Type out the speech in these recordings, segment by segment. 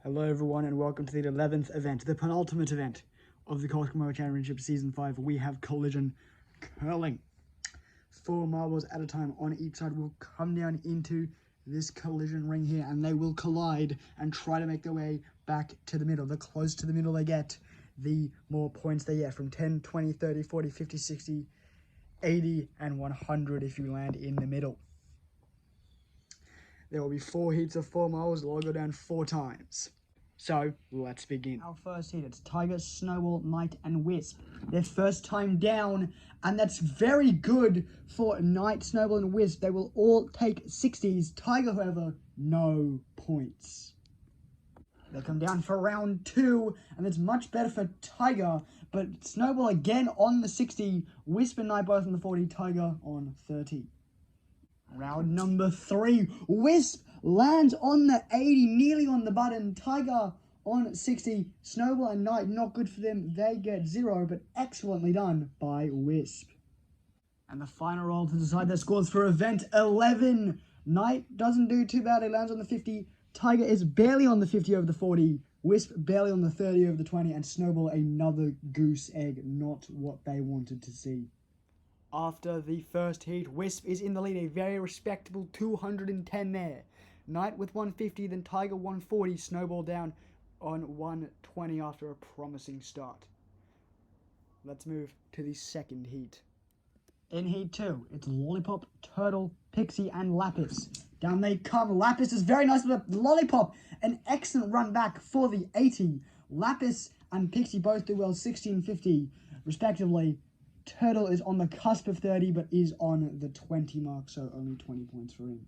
Hello everyone and welcome to the 11th event, the penultimate event of the Kolskor Championship Season 5. We have collision curling. 4 marbles at a time on each side will come down into this collision ring here and they will collide and try to make their way back to the middle. The closer to the middle they get, the more points they get, from 10, 20, 30, 40, 50, 60, 80 and 100 if you land in the middle. There will be 4 heats of 4 marbles. They'll all go down 4 times. So, let's begin. Our first heat, it's Tiger, Snowball, Knight, and Wisp. Their first time down, and that's very good for Knight, Snowball, and Wisp. They will all take 60s. Tiger, however, no points. They come down for round 2, and it's much better for Tiger, but Snowball again on the 60, Wisp and Knight both on the 40, Tiger on 30. Round number 3, Wisp lands on the 80, nearly on the button. Tiger on 60, Snowball and Knight, not good for them. They get 0, but excellently done by Wisp. And the final roll to decide their scores for event 11. Knight doesn't do too bad. He lands on the 50. Tiger is barely on the 50 over the 40. Wisp barely on the 30 over the 20. And Snowball another goose egg, not what they wanted to see. After the first heat, Wisp is in the lead, a very respectable 210 there. Knight with 150, then Tiger 140, Snowball down on 120 after a promising start. Let's move to the second heat. In heat 2, it's Lollipop, Turtle, Pixie, and Lapis. Down they come. Lapis is very nice, but Lollipop, an excellent run back for the 80. Lapis and Pixie both do well, 60 and 50, respectively. Turtle is on the cusp of 30, but is on the 20 mark, so only 20 points for him.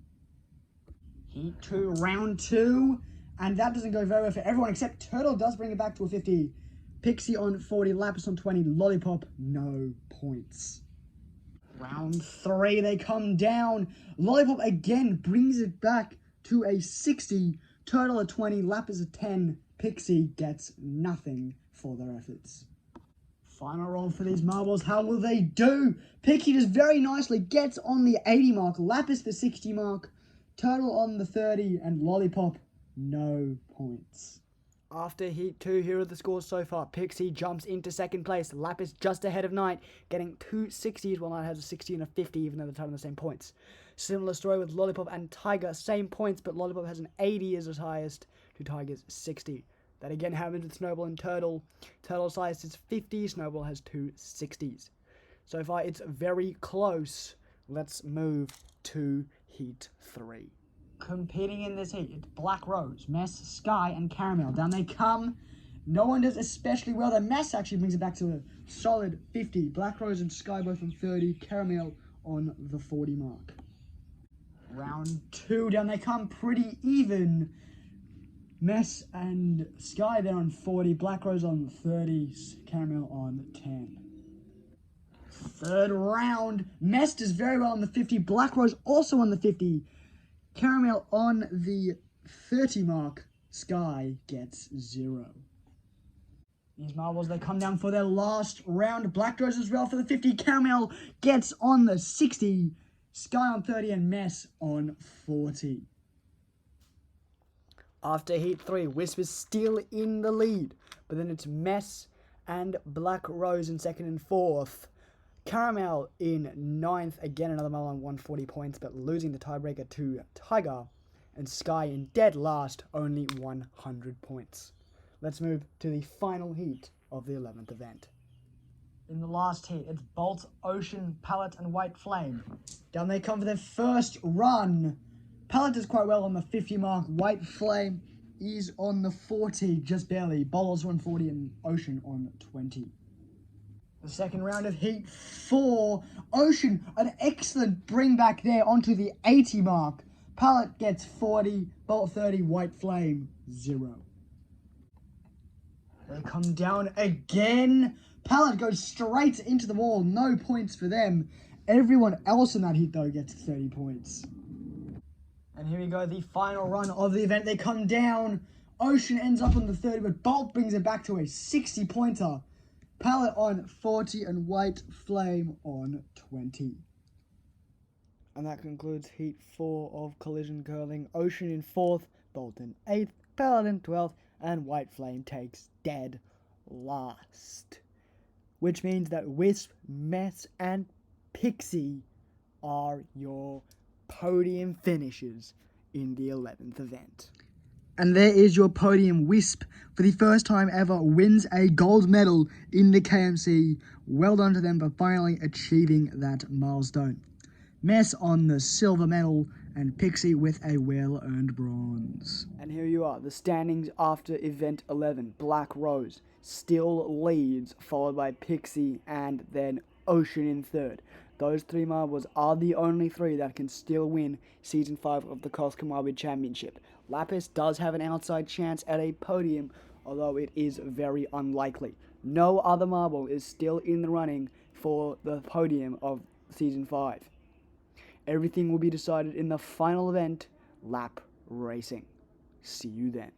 Heat 2, round 2, and that doesn't go very well for everyone, except Turtle does bring it back to a 50. Pixie on 40, Lapis on 20, Lollipop, no points. Round 3, they come down. Lollipop again brings it back to a 60. Turtle at 20, Lapis at 10, Pixie gets nothing for their efforts. Final roll for these marbles. How will they do? Pixie just very nicely gets on the 80 mark. Lapis the 60 mark. Turtle on the 30. And Lollipop, no points. After heat 2, here are the scores so far. Pixie jumps into second place. Lapis just ahead of Knight, getting 2 60s, while Knight has a 60 and a 50, even though they're tied on the same points. Similar story with Lollipop and Tiger. Same points, but Lollipop has an 80 as his highest to Tiger's 60. That again happens with Snowball and Turtle. Turtle's highest is 50, Snowball has 2 60s. So far, it's very close. Let's move to Heat 3. Competing in this heat, it's Black Rose, Mess, Sky, and Caramel. Down they come. No one does especially well. The Mess actually brings it back to a solid 50. Black Rose and Sky both on 30, Caramel on the 40 mark. Round 2, down they come, pretty even. Mess and Sky there on 40, Black Rose on 30, Caramel on 10. Third round, Mess does very well on the 50, Black Rose also on the 50, Caramel on the 30 mark, Sky gets 0. These marbles, they come down for their last round. Black Rose as well for the 50, Caramel gets on the 60, Sky on 30, and Mess on 40. After Heat 3, Wisp is still in the lead, but then it's Mess and Black Rose in second and fourth. Caramel in ninth, again another marble on 140 points, but losing the tiebreaker to Tiger. And Sky in dead last, only 100 points. Let's move to the final heat of the 11th event. In the last heat, it's Bolt, Ocean, Pallet, and White Flame. Down they come for their first run. Pallet does quite well on the 50 mark. White Flame is on the 40, just barely. Bolt on 40 and Ocean on 20. The second round of Heat 4. Ocean, an excellent bring back there onto the 80 mark. Pallet gets 40, Bolt 30, White Flame 0. They come down again. Pallet goes straight into the wall. No points for them. Everyone else in that heat, though, gets 30 points. And here we go, the final run of the event. They come down. Ocean ends up on the 30, but Bolt brings it back to a 60-pointer. Pallet on 40 and White Flame on 20. And that concludes Heat 4 of Collision Curling. Ocean in 4th, Bolt in 8th, Pallet in 12th, and White Flame takes dead last. Which means that Wisp, Mess, and Pixie are your podium finishers in the 11th event. And there is your podium. Wisp, for the first time ever, wins a gold medal in the KMC. Well done to them for finally achieving that milestone. Mess on the silver medal, and Pixie with a well-earned bronze. And here you are, the standings after event 11. Black Rose still leads, followed by Pixie and then Ocean in third. Those three marbles are the only three that can still win Season 5 of the Kolskor Championship. Lapis does have an outside chance at a podium, although it is very unlikely. No other marble is still in the running for the podium of Season 5. Everything will be decided in the final event, lap racing. See you then.